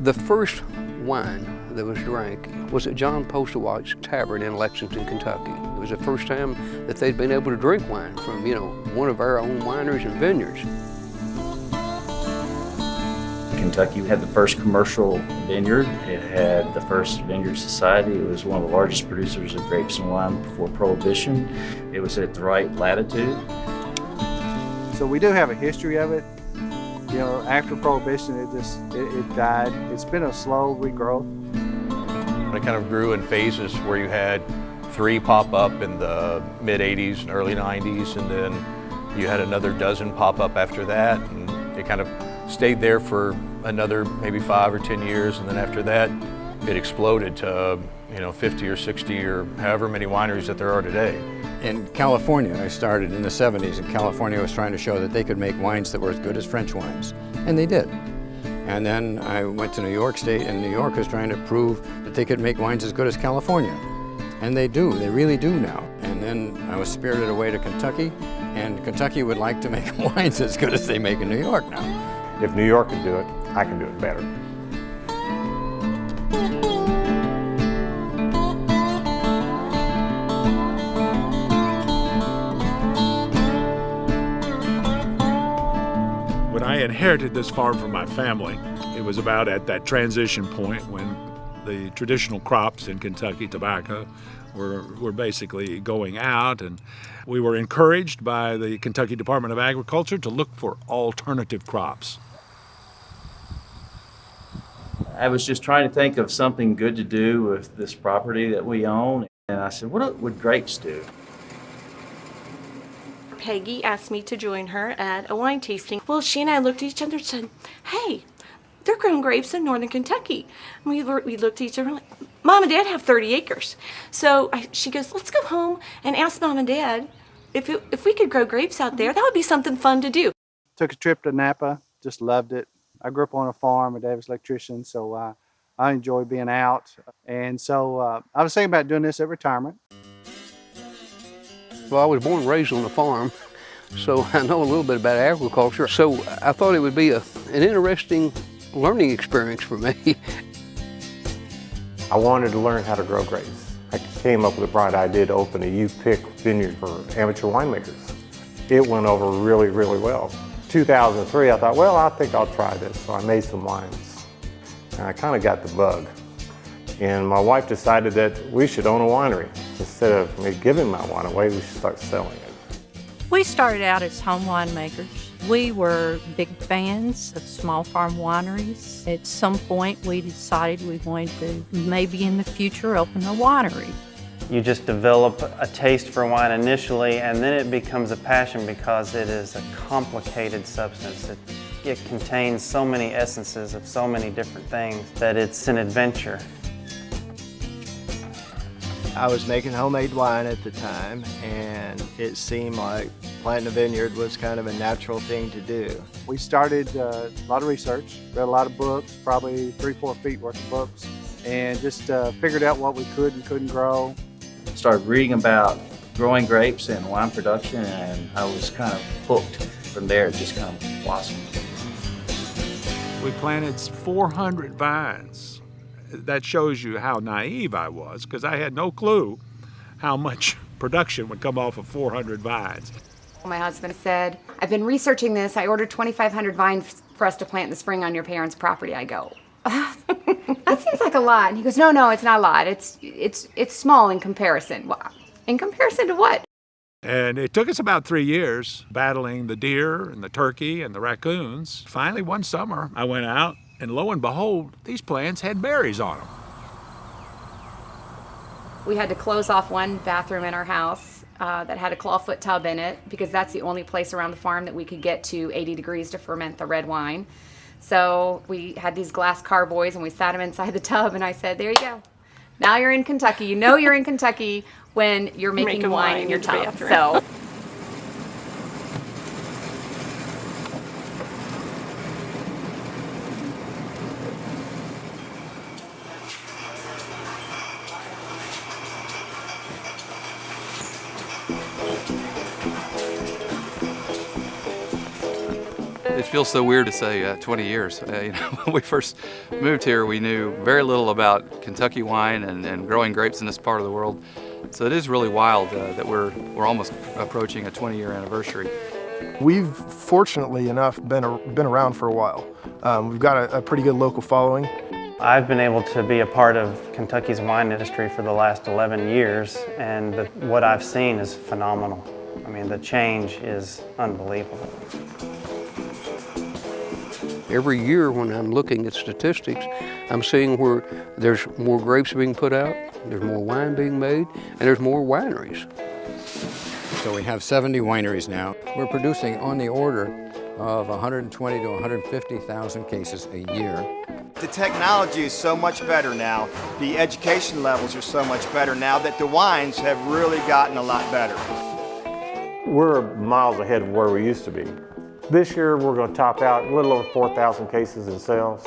The first wine that was drank was at John Postlewhite's Tavern in Lexington, Kentucky. It was the first time that they'd been able to drink wine from, one of our own wineries and vineyards. Kentucky had the first commercial vineyard. It had the first vineyard society. It was one of the largest producers of grapes and wine before Prohibition. It was at the right latitude. So we do have a history of it. After Prohibition, it died. It's been a slow regrowth. It kind of grew in phases where you had 3 pop up in the mid 80s and early 90s, and then you had another dozen pop up after that, and it kind of stayed there for another maybe 5 or 10 years, and then after that it exploded to 50 or 60 or however many wineries that there are today. In California, I started in the 70s, and California was trying to show that they could make wines that were as good as French wines, and they did. And then I went to New York State, and New York was trying to prove that they could make wines as good as California. And they do, they really do now. And then I was spirited away to Kentucky, and Kentucky would like to make wines as good as they make in New York now. If New York can do it, I can do it better. When I inherited this farm from my family, it was about at that transition point when the traditional crops in Kentucky, tobacco, were basically going out, and we were encouraged by the Kentucky Department of Agriculture to look for alternative crops. I was just trying to think of something good to do with this property that we own, and I said, what would grapes do? Peggy asked me to join her at a wine tasting. Well, she and I looked at each other and said, hey, they're growing grapes in northern Kentucky. And we looked at each other like, Mom and Dad have 30 acres. So she goes, let's go home and ask Mom and Dad if we could grow grapes out there. That would be something fun to do. Took a trip to Napa, just loved it. I grew up on a farm. My dad was an electrician, so I enjoy being out. And so I was thinking about doing this at retirement. Well, I was born and raised on a farm, so I know a little bit about agriculture. So I thought it would be an interesting learning experience for me. I wanted to learn how to grow grapes. I came up with a bright idea to open a U-Pick vineyard for amateur winemakers. It went over really, really well. 2003, I thought, well, I think I'll try this. So I made some wines, and I kind of got the bug. And my wife decided that we should own a winery. Instead of me giving my wine away, we should start selling it. We started out as home winemakers. We were big fans of small farm wineries. At some point, we decided we wanted to maybe in the future open a winery. You just develop a taste for wine initially, and then it becomes a passion because it is a complicated substance. It contains so many essences of so many different things that it's an adventure. I was making homemade wine at the time, and it seemed like planting a vineyard was kind of a natural thing to do. We started a lot of research, read a lot of books, probably 3-4 feet worth of books, and just figured out what we could and couldn't grow. Started reading about growing grapes and wine production, and I was kind of hooked. From there, it just kind of blossomed. We planted 400 vines. That shows you how naive I was, because I had no clue how much production would come off of 400 vines. My husband said, I've been researching this. I ordered 2,500 vines for us to plant in the spring on your parents' property. I go, that seems like a lot. And he goes, no, it's not a lot. It's small in comparison. Well, in comparison to what? And it took us about 3 years battling the deer and the turkey and the raccoons. Finally, one summer, I went out, and lo and behold, these plants had berries on them. We had to close off one bathroom in our house that had a clawfoot tub in it, because that's the only place around the farm that we could get to 80 degrees to ferment the red wine. So we had these glass carboys, and we sat them inside the tub, and I said, there you go. Now you're in Kentucky. You know you're in Kentucky when you're making wine in your tub. So. It feels so weird to say 20 years. When we first moved here, we knew very little about Kentucky wine and growing grapes in this part of the world. So it is really wild that we're almost approaching a 20-year anniversary. We've fortunately enough been around for a while. We've got a pretty good local following. I've been able to be a part of Kentucky's wine industry for the last 11 years, and what I've seen is phenomenal. I mean, the change is unbelievable. Every year when I'm looking at statistics, I'm seeing where there's more grapes being put out, there's more wine being made, and there's more wineries. So we have 70 wineries now. We're producing on the order of 120 to 150,000 cases a year. The technology is so much better now. The education levels are so much better now that the wines have really gotten a lot better. We're miles ahead of where we used to be. This year we're going to top out a little over 4,000 cases in sales.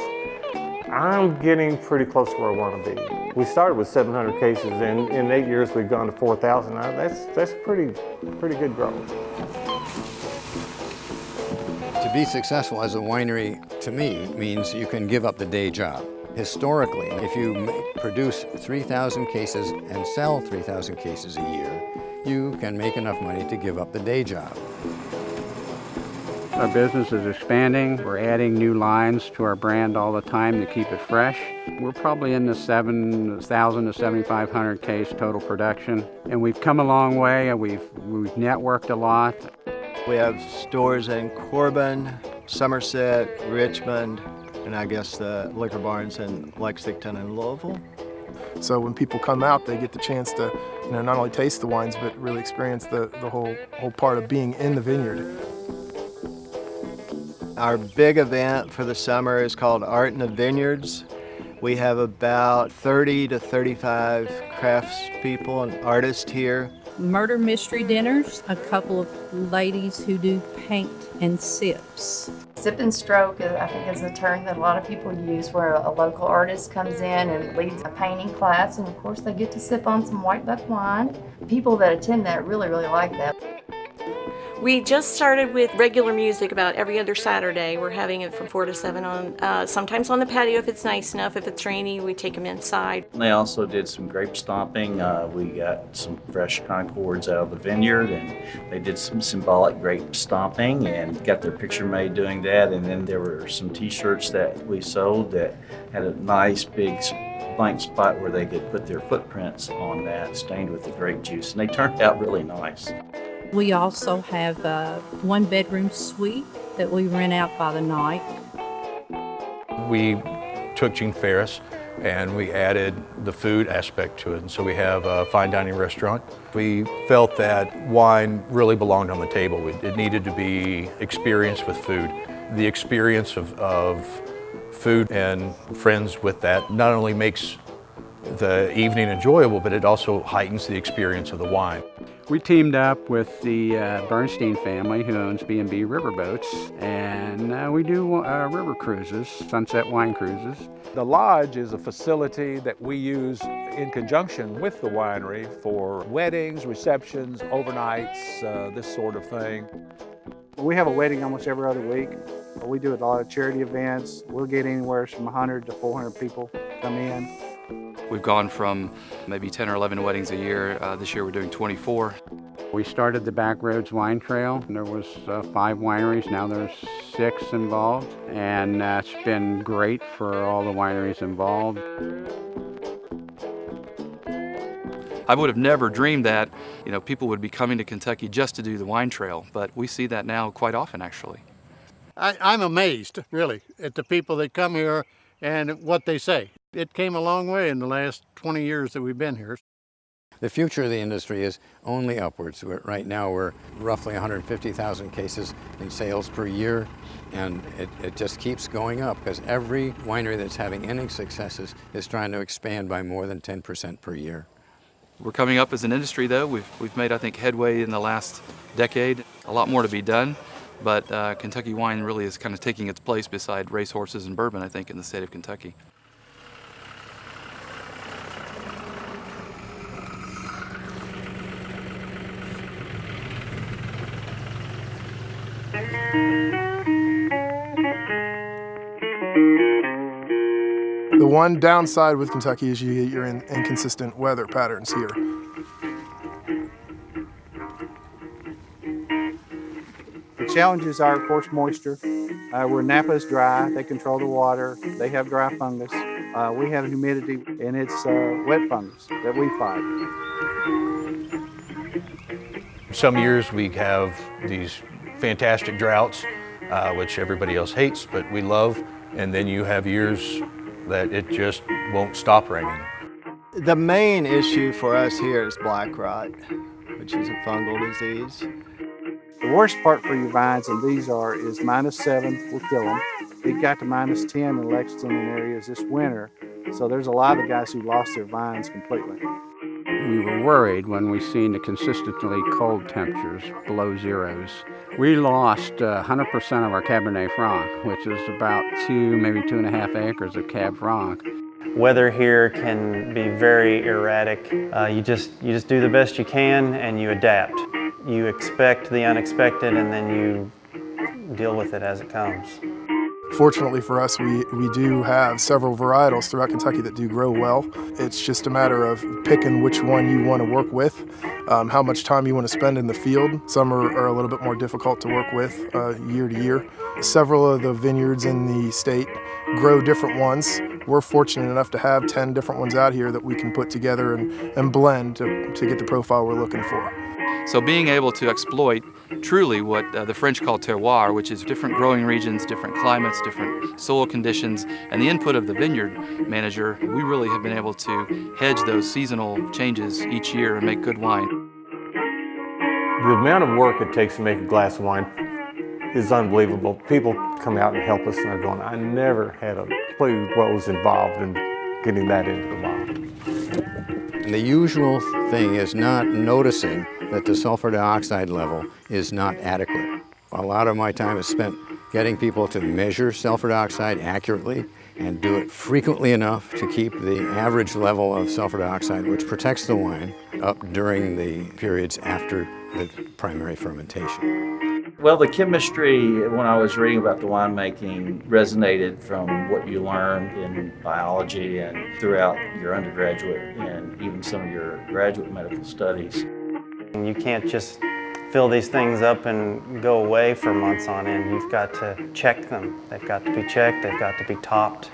I'm getting pretty close to where I want to be. We started with 700 cases, and in 8 years we've gone to 4,000. That's pretty good growth. To be successful as a winery, to me, means you can give up the day job. Historically, if you produce 3,000 cases and sell 3,000 cases a year, you can make enough money to give up the day job. Our business is expanding. We're adding new lines to our brand all the time to keep it fresh. We're probably in the 7,000 to 7,500 case total production, and we've come a long way. We've networked a lot. We have stores in Corbin, Somerset, Richmond, and I guess the liquor barns in Lexington and Louisville. So when people come out, they get the chance to, not only taste the wines, but really experience the whole part of being in the vineyard. Our big event for the summer is called Art in the Vineyards. We have about 30 to 35 craftspeople and artists here. Murder mystery dinners, a couple of ladies who do paint and sips. Sip and stroke, I think, is a term that a lot of people use, where a local artist comes in and leads a painting class, and of course they get to sip on some white buck wine. People that attend that really like that. We just started with regular music about every other Saturday. We're having it from 4 to 7 on, sometimes on the patio if it's nice enough. If it's rainy, we take them inside. They also did some grape stomping. We got some fresh Concords out of the vineyard, and they did some symbolic grape stomping and got their picture made doing that. And then there were some t-shirts that we sold that had a nice big blank spot where they could put their footprints on that, stained with the grape juice, and they turned out really nice. We also have a one-bedroom suite that we rent out by the night. We took Gene Ferris and we added the food aspect to it, and so we have a fine dining restaurant. We felt that wine really belonged on the table. It needed to be experienced with food. The experience of food and friends with that not only makes the evening enjoyable, but it also heightens the experience of the wine. We teamed up with the Bernstein family, who owns B&B Riverboats, and we do river cruises, sunset wine cruises. The lodge is a facility that we use in conjunction with the winery for weddings, receptions, overnights, this sort of thing. We have a wedding almost every other week. We do a lot of charity events. We'll get anywhere from 100 to 400 people come in. We've gone from maybe 10 or 11 weddings a year. This year we're doing 24. We started the Backroads Wine Trail. There was 5 wineries, now there's 6 involved, and it's been great for all the wineries involved. I would have never dreamed that, people would be coming to Kentucky just to do the wine trail, but we see that now quite often, actually. I'm amazed, really, at the people that come here and what they say. It came a long way in the last 20 years that we've been here. The future of the industry is only upwards. Right now we're roughly 150,000 cases in sales per year, and it just keeps going up because every winery that's having any successes is trying to expand by more than 10% per year. We're coming up as an industry, though. We've made, I think, headway in the last decade. A lot more to be done, but Kentucky wine really is kind of taking its place beside racehorses and bourbon, I think, in the state of Kentucky. The one downside with Kentucky is you get your inconsistent weather patterns here. The challenges are, of course, moisture. Where Napa is dry, they control the water. They have dry fungus. We have humidity, and it's wet fungus that we fight. Some years we have these fantastic droughts, which everybody else hates, but we love. And then you have years that it just won't stop raining. The main issue for us here is black rot, which is a fungal disease. The worst part for your vines, and these are, is -7 will kill them. It got to -10 in Lexington and areas this winter, so there's a lot of guys who lost their vines completely. We were worried when we seen the consistently cold temperatures below zeros. We lost 100% of our Cabernet Franc, which is about 2, maybe 2.5 acres of Cab Franc. Weather here can be very erratic. You just do the best you can and you adapt. You expect the unexpected and then you deal with it as it comes. Fortunately for us, we do have several varietals throughout Kentucky that do grow well. It's just a matter of picking which one you want to work with, how much time you want to spend in the field. Some are a little bit more difficult to work with year to year. Several of the vineyards in the state grow different ones. We're fortunate enough to have 10 different ones out here that we can put together and blend to get the profile we're looking for. So being able to exploit truly what the French call terroir, which is different growing regions, different climates, different soil conditions, and the input of the vineyard manager, we really have been able to hedge those seasonal changes each year and make good wine. The amount of work it takes to make a glass of wine is unbelievable. People come out and help us and they're going, I never had a clue what was involved in getting that into the bottle. And the usual thing is not noticing that the sulfur dioxide level is not adequate. A lot of my time is spent getting people to measure sulfur dioxide accurately and do it frequently enough to keep the average level of sulfur dioxide, which protects the wine, up during the periods after the primary fermentation. Well, the chemistry, when I was reading about the winemaking, resonated from what you learned in biology and throughout your undergraduate and even some of your graduate medical studies. You can't just fill these things up and go away for months on end. You've got to check them. They've got to be checked, they've got to be topped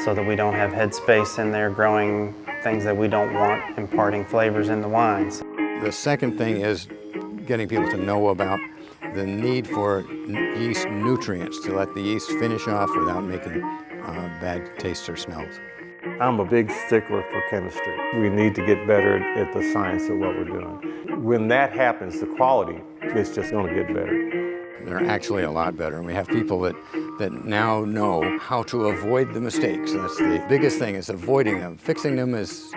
so that we don't have headspace in there growing things that we don't want, imparting flavors in the wines. The second thing is getting people to know about the need for yeast nutrients to let the yeast finish off without making bad tastes or smells. I'm a big stickler for chemistry. We need to get better at the science of what we're doing. When that happens, the quality is just going to get better. They're actually a lot better, and we have people that now know how to avoid the mistakes. That's the biggest thing, is avoiding them. Fixing them is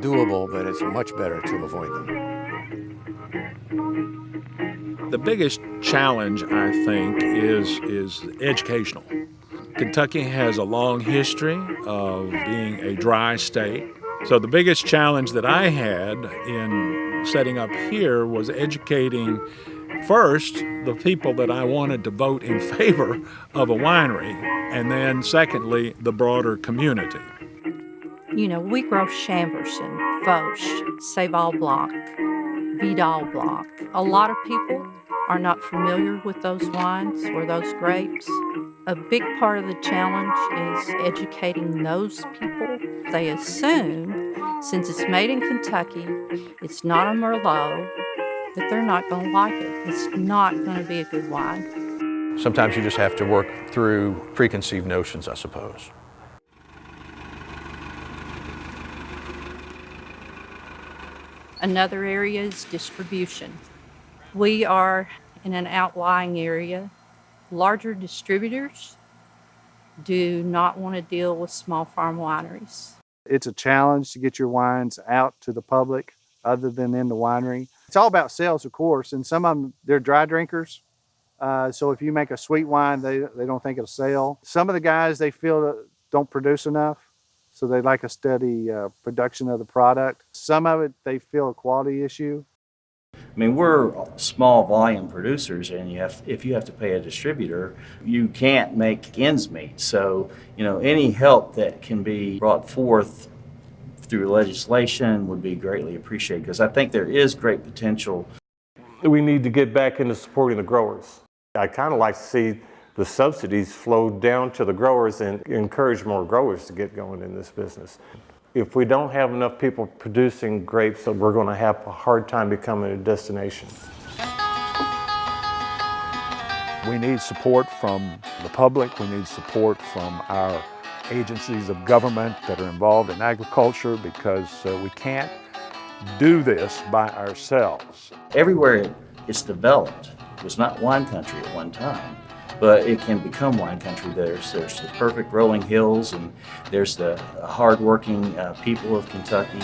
doable, but it's much better to avoid them. The biggest challenge, I think, is educational. Kentucky has a long history of being a dry state. So the biggest challenge that I had in setting up here was educating first the people that I wanted to vote in favor of a winery, and then secondly, the broader community. You know, we grow Chamberson, Foch, Seyval Blanc, Vidal Blanc. A lot of people are not familiar with those wines or those grapes. A big part of the challenge is educating those people. They assume, since it's made in Kentucky, it's not a Merlot, that they're not going to like it. It's not going to be a good wine. Sometimes you just have to work through preconceived notions, I suppose. Another area is distribution. We are in an outlying area. Larger distributors do not want to deal with small farm wineries. It's a challenge to get your wines out to the public other than in the winery. It's all about sales, of course, and some of them, they're dry drinkers. So if you make a sweet wine, they don't think it'll sell. Some of the guys, they feel that don't produce enough, so they like a steady production of the product. Some of it, they feel a quality issue. I mean, we're small volume producers, and if you have to pay a distributor, you can't make ends meet. So, any help that can be brought forth through legislation would be greatly appreciated, because I think there is great potential. We need to get back into supporting the growers. I kind of like to see the subsidies flow down to the growers and encourage more growers to get going in this business. If we don't have enough people producing grapes, we're going to have a hard time becoming a destination. We need support from the public. We need support from our agencies of government that are involved in agriculture, because we can't do this by ourselves. Everywhere it's developed was not wine country at one time, but it can become wine country. There's the perfect rolling hills, and there's the hard-working people of Kentucky.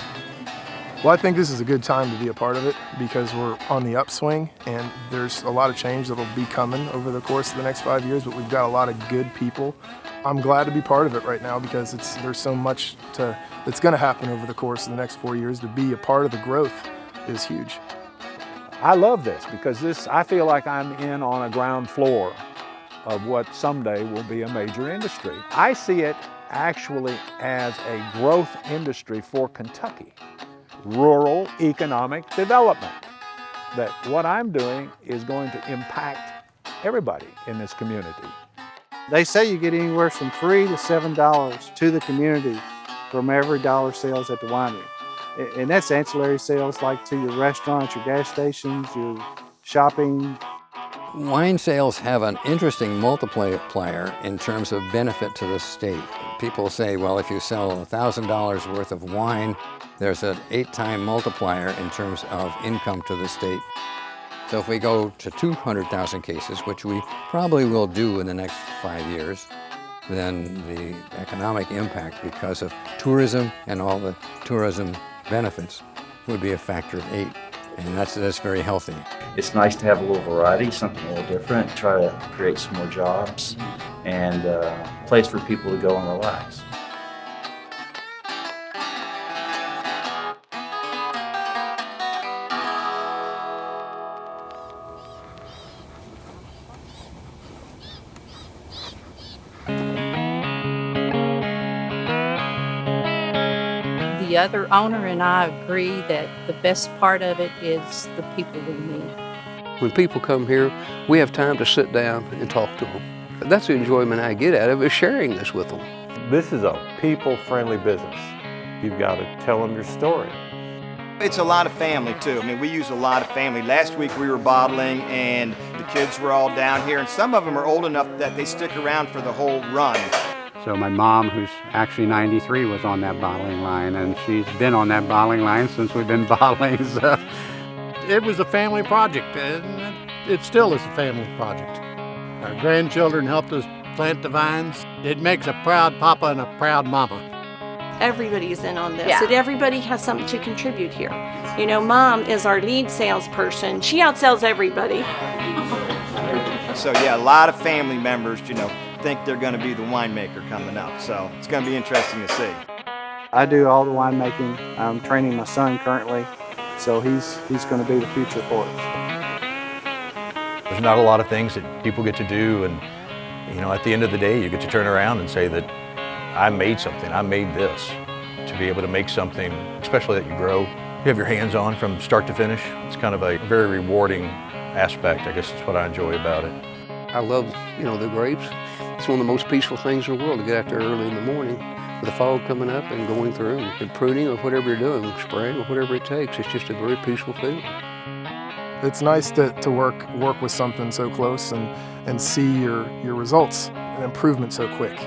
Well, I think this is a good time to be a part of it because we're on the upswing and there's a lot of change that'll be coming over the course of the next 5 years, but we've got a lot of good people. I'm glad to be part of it right now because there's so much that's going to happen over the course of the next 4 years. To be a part of the growth is huge. I love this because I feel like I'm in on a ground floor of what someday will be a major industry. I see it actually as a growth industry for Kentucky. Rural economic development. That what I'm doing is going to impact everybody in this community. They say you get anywhere from $3 to $7 to the community from every dollar sales at the winery. And that's ancillary sales like to your restaurants, your gas stations, your shopping. Wine sales have an interesting multiplier in terms of benefit to the state. People say, well, if you sell $1,000 worth of wine, there's an 8-time multiplier in terms of income to the state. So if we go to 200,000 cases, which we probably will do in the next 5 years, then the economic impact because of tourism and all the tourism benefits would be a factor of 8. And that's very healthy. It's nice to have a little variety, something a little different, try to create some more jobs, and a place for people to go and relax. The other owner and I agree that the best part of it is the people we meet. When people come here, we have time to sit down and talk to them. That's the enjoyment I get out of it, is sharing this with them. This is a people-friendly business. You've got to tell them your story. It's a lot of family too. I mean, we use a lot of family. Last week we were bottling and the kids were all down here, and some of them are old enough that they stick around for the whole run. So my mom, who's actually 93, was on that bottling line, and she's been on that bottling line since we've been bottling. So. It was a family project, and it still is a family project. Our grandchildren helped us plant the vines. It makes a proud papa and a proud mama. Everybody's in on this, Yeah. and everybody has something to contribute here. Mom is our lead salesperson. She outsells everybody. So yeah, a lot of family members, think they're going to be the winemaker coming up. So it's going to be interesting to see. I do all the winemaking. I'm training my son currently, so he's going to be the future for us. There's not a lot of things that people get to do, and at the end of the day, you get to turn around and say that I made something, I made this. To be able to make something, especially that you grow, you have your hands on from start to finish. It's kind of a very rewarding aspect. I guess that's what I enjoy about it. I love, the grapes. It's one of the most peaceful things in the world to get out there early in the morning with the fog coming up and going through and pruning or whatever you're doing, spraying or whatever it takes. It's just a very peaceful feeling. It's nice to work with something so close and see your results and improvement so quick.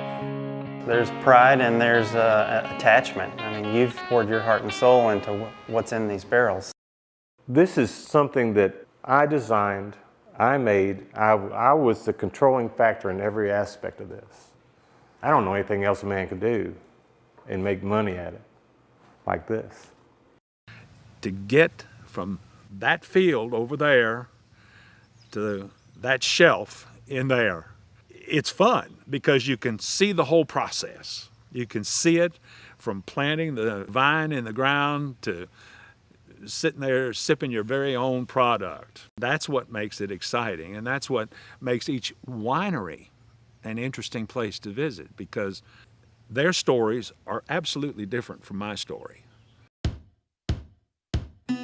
There's pride and there's attachment. I mean, you've poured your heart and soul into what's in these barrels. This is something that I designed, I made. I was the controlling factor in every aspect of this. I don't know anything else a man could do and make money at it like this. To get from that field over there to that shelf in there, it's fun because you can see the whole process. You can see it from planting the vine in the ground to sitting there sipping your very own product. That's what makes it exciting, and that's what makes each winery an interesting place to visit, because their stories are absolutely different from my story.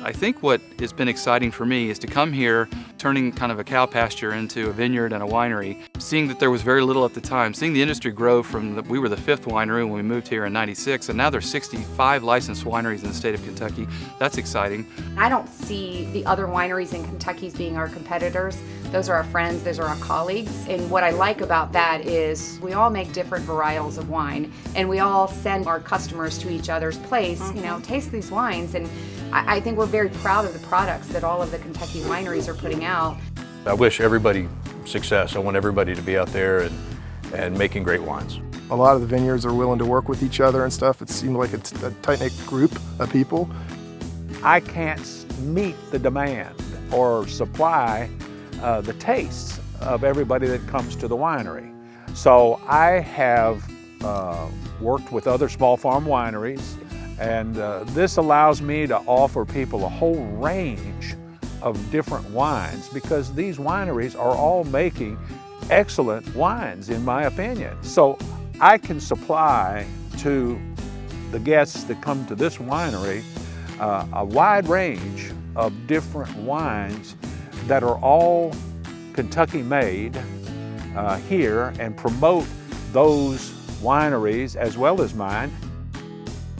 I think what has been exciting for me is to come here, turning kind of a cow pasture into a vineyard and a winery, seeing that there was very little at the time, seeing the industry grow from, we were the 5th winery when we moved here in '96, and now there's 65 licensed wineries in the state of Kentucky. That's exciting. I don't see the other wineries in Kentucky as being our competitors. Those are our friends, those are our colleagues. And what I like about that is we all make different varietals of wine, and we all send our customers to each other's place, you know, taste these wines. And I think we're very proud of the products that all of the Kentucky wineries are putting out. I wish everybody success. I want everybody to be out there and making great wines. A lot of the vineyards are willing to work with each other and stuff. It seemed like a tight-knit group of people. I can't meet the demand or supply the tastes of everybody that comes to the winery. So I have worked with other small farm wineries, and this allows me to offer people a whole range of different wines, because these wineries are all making excellent wines, in my opinion. So I can supply to the guests that come to this winery a wide range of different wines that are all Kentucky made here, and promote those wineries as well as mine.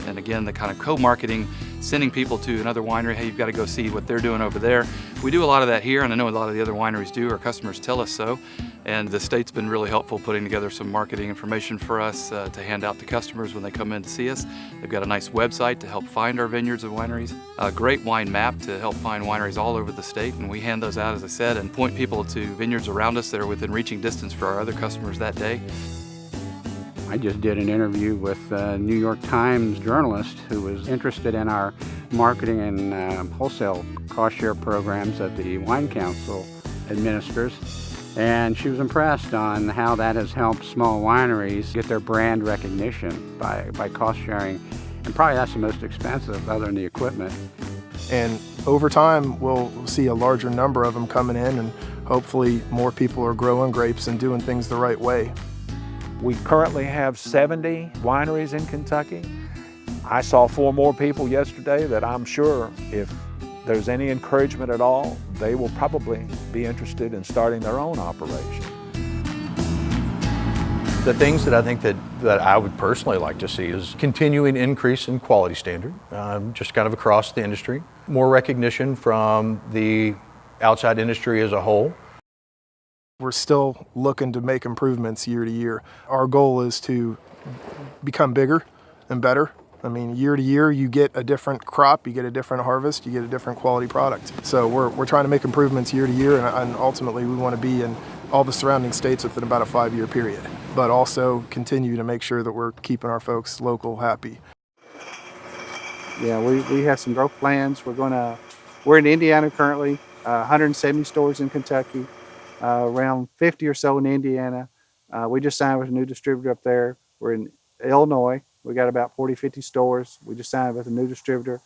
And again, the kind of co-marketing, sending people to another winery, hey, you've got to go see what they're doing over there. We do a lot of that here, and I know a lot of the other wineries do. Our customers tell us so. And the state's been really helpful putting together some marketing information for us to hand out to customers when they come in to see us. They've got a nice website to help find our vineyards and wineries, a great wine map to help find wineries all over the state, and we hand those out, as I said, and point people to vineyards around us that are within reaching distance for our other customers that day. I just did an interview with a New York Times journalist who was interested in our marketing and wholesale cost share programs that the Wine Council administers. And she was impressed on how that has helped small wineries get their brand recognition by cost sharing. And probably that's the most expensive other than the equipment. And over time, we'll see a larger number of them coming in, and hopefully more people are growing grapes and doing things the right way. We currently have 70 wineries in Kentucky. I saw 4 more people yesterday that I'm sure, if there's any encouragement at all, they will probably be interested in starting their own operation. The things that I think that I would personally like to see is continuing increase in quality standard, just kind of across the industry. More recognition from the outside industry as a whole. We're still looking to make improvements year to year. Our goal is to become bigger and better. I mean, year to year, you get a different crop, you get a different harvest, you get a different quality product. So we're trying to make improvements year to year, and ultimately we want to be in all the surrounding states within about a 5-year period, but also continue to make sure that we're keeping our folks local happy. Yeah, we have some growth plans. We're in Indiana currently, 170 stores in Kentucky, around 50 or so in Indiana. We just signed with a new distributor up there. We're in Illinois. We got about 40, 50 stores. We just signed with a new distributor.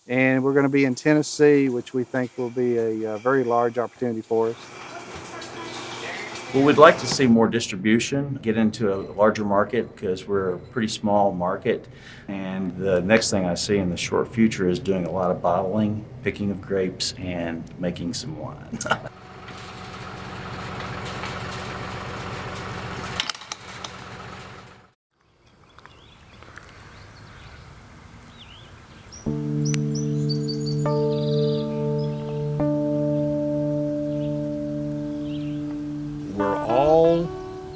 And we're going to be in Tennessee, which we think will be a very large opportunity for us. Well, we'd like to see more distribution, get into a larger market, because we're a pretty small market. And the next thing I see in the short future is doing a lot of bottling, picking of grapes, and making some wine.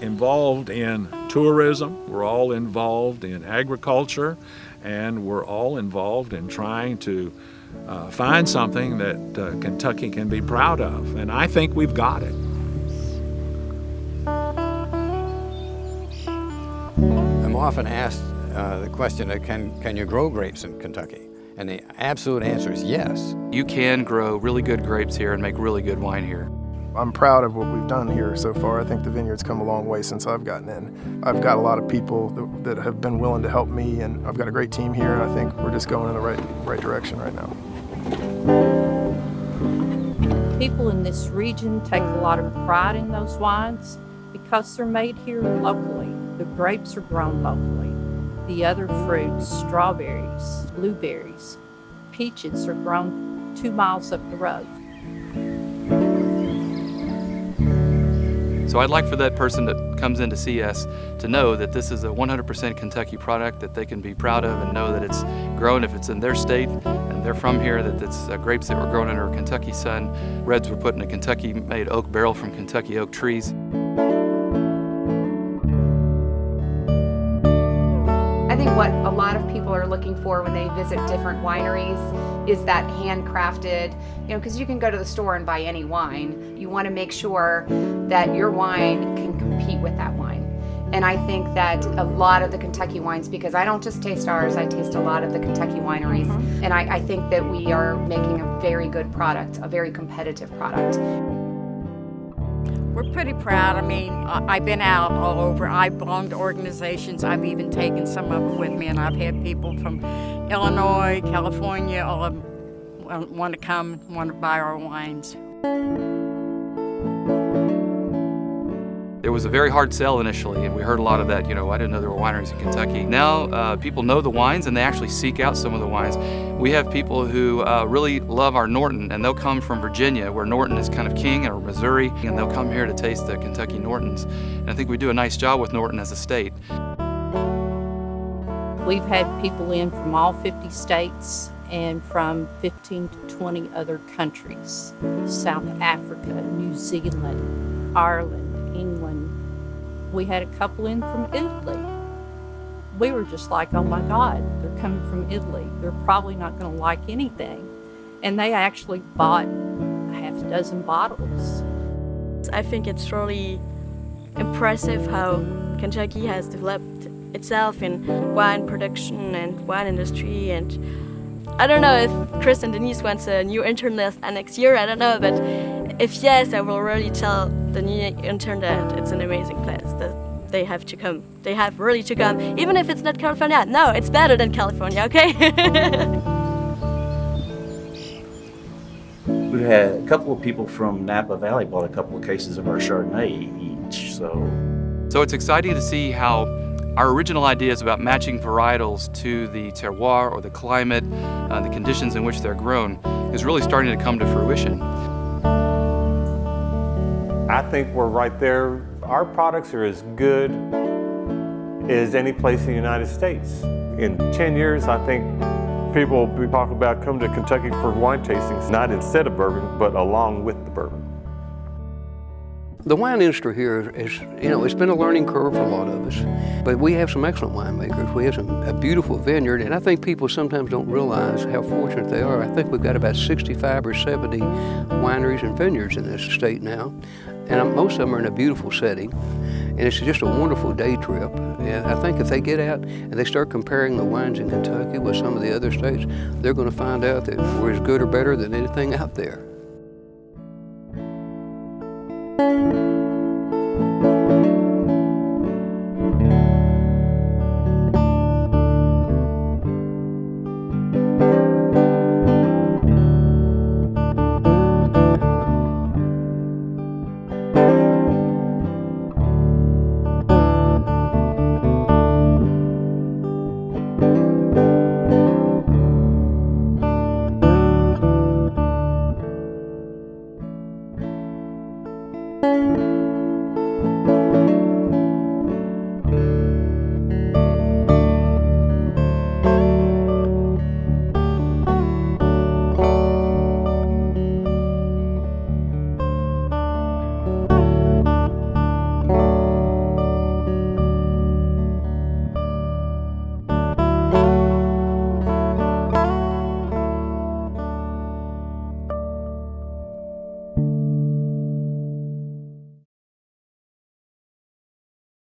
Involved in tourism, we're all involved in agriculture, and we're all involved in trying to find something that Kentucky can be proud of, and I think we've got it. I'm often asked the question, can you grow grapes in Kentucky? And the absolute answer is yes. You can grow really good grapes here and make really good wine here. I'm proud of what we've done here so far. I think the vineyard's come a long way since I've gotten in. I've got a lot of people that have been willing to help me, and I've got a great team here, and I think we're just going in the right direction right now. People in this region take a lot of pride in those wines because they're made here locally. The grapes are grown locally. The other fruits, strawberries, blueberries, peaches are grown 2 miles up the road. So I'd like for that person that comes in to see us to know that this is a 100% Kentucky product that they can be proud of and know that it's grown if it's in their state and they're from here, that it's grapes that were grown under a Kentucky sun. Reds were put in a Kentucky-made oak barrel from Kentucky oak trees. I think what a lot of people are looking for when they visit different wineries is that handcrafted, because you can go to the store and buy any wine. You want to make sure that your wine can compete with that wine. And I think that a lot of the Kentucky wines, because I don't just taste ours, I taste a lot of the Kentucky wineries, and I think that we are making a very good product, a very competitive product. We're pretty proud. I mean, I've been out all over. I belong to organizations. I've even taken some of them with me, and I've had people from Illinois, California, all of them want to come, want to buy our wines. It was a very hard sell initially, and we heard a lot of that, I didn't know there were wineries in Kentucky. Now people know the wines and they actually seek out some of the wines. We have people who really love our Norton, and they'll come from Virginia, where Norton is kind of king, or Missouri, and they'll come here to taste the Kentucky Nortons. And I think we do a nice job with Norton as a state. We've had people in from all 50 states and from 15 to 20 other countries. South Africa, New Zealand, Ireland, England. We had a couple in from Italy. We were just like, oh my God, they're coming from Italy. They're probably not going to like anything. And they actually bought a half a dozen bottles. I think it's really impressive how Kentucky has developed itself in wine production and wine industry. And I don't know if Chris and Denise wants a new intern list next year, I don't know, but if yes, I will really tell the new intern that it's an amazing place, that they have to come. They have really to come, even if it's not California. No, it's better than California, okay? We've had a couple of people from Napa Valley bought a couple of cases of our Chardonnay each, So it's exciting to see how our original ideas about matching varietals to the terroir or the climate, the conditions in which they're grown, is really starting to come to fruition. I think we're right there. Our products are as good as any place in the United States. In 10 years, I think people will be talking about coming to Kentucky for wine tastings, not instead of bourbon, but along with the bourbon. The wine industry here is, it's been a learning curve for a lot of us, but we have some excellent winemakers. We have a beautiful vineyard, and I think people sometimes don't realize how fortunate they are. I think we've got about 65 or 70 wineries and vineyards in this state now, and most of them are in a beautiful setting, and it's just a wonderful day trip. And I think if they get out and they start comparing the wines in Kentucky with some of the other states, they're going to find out that we're as good or better than anything out there.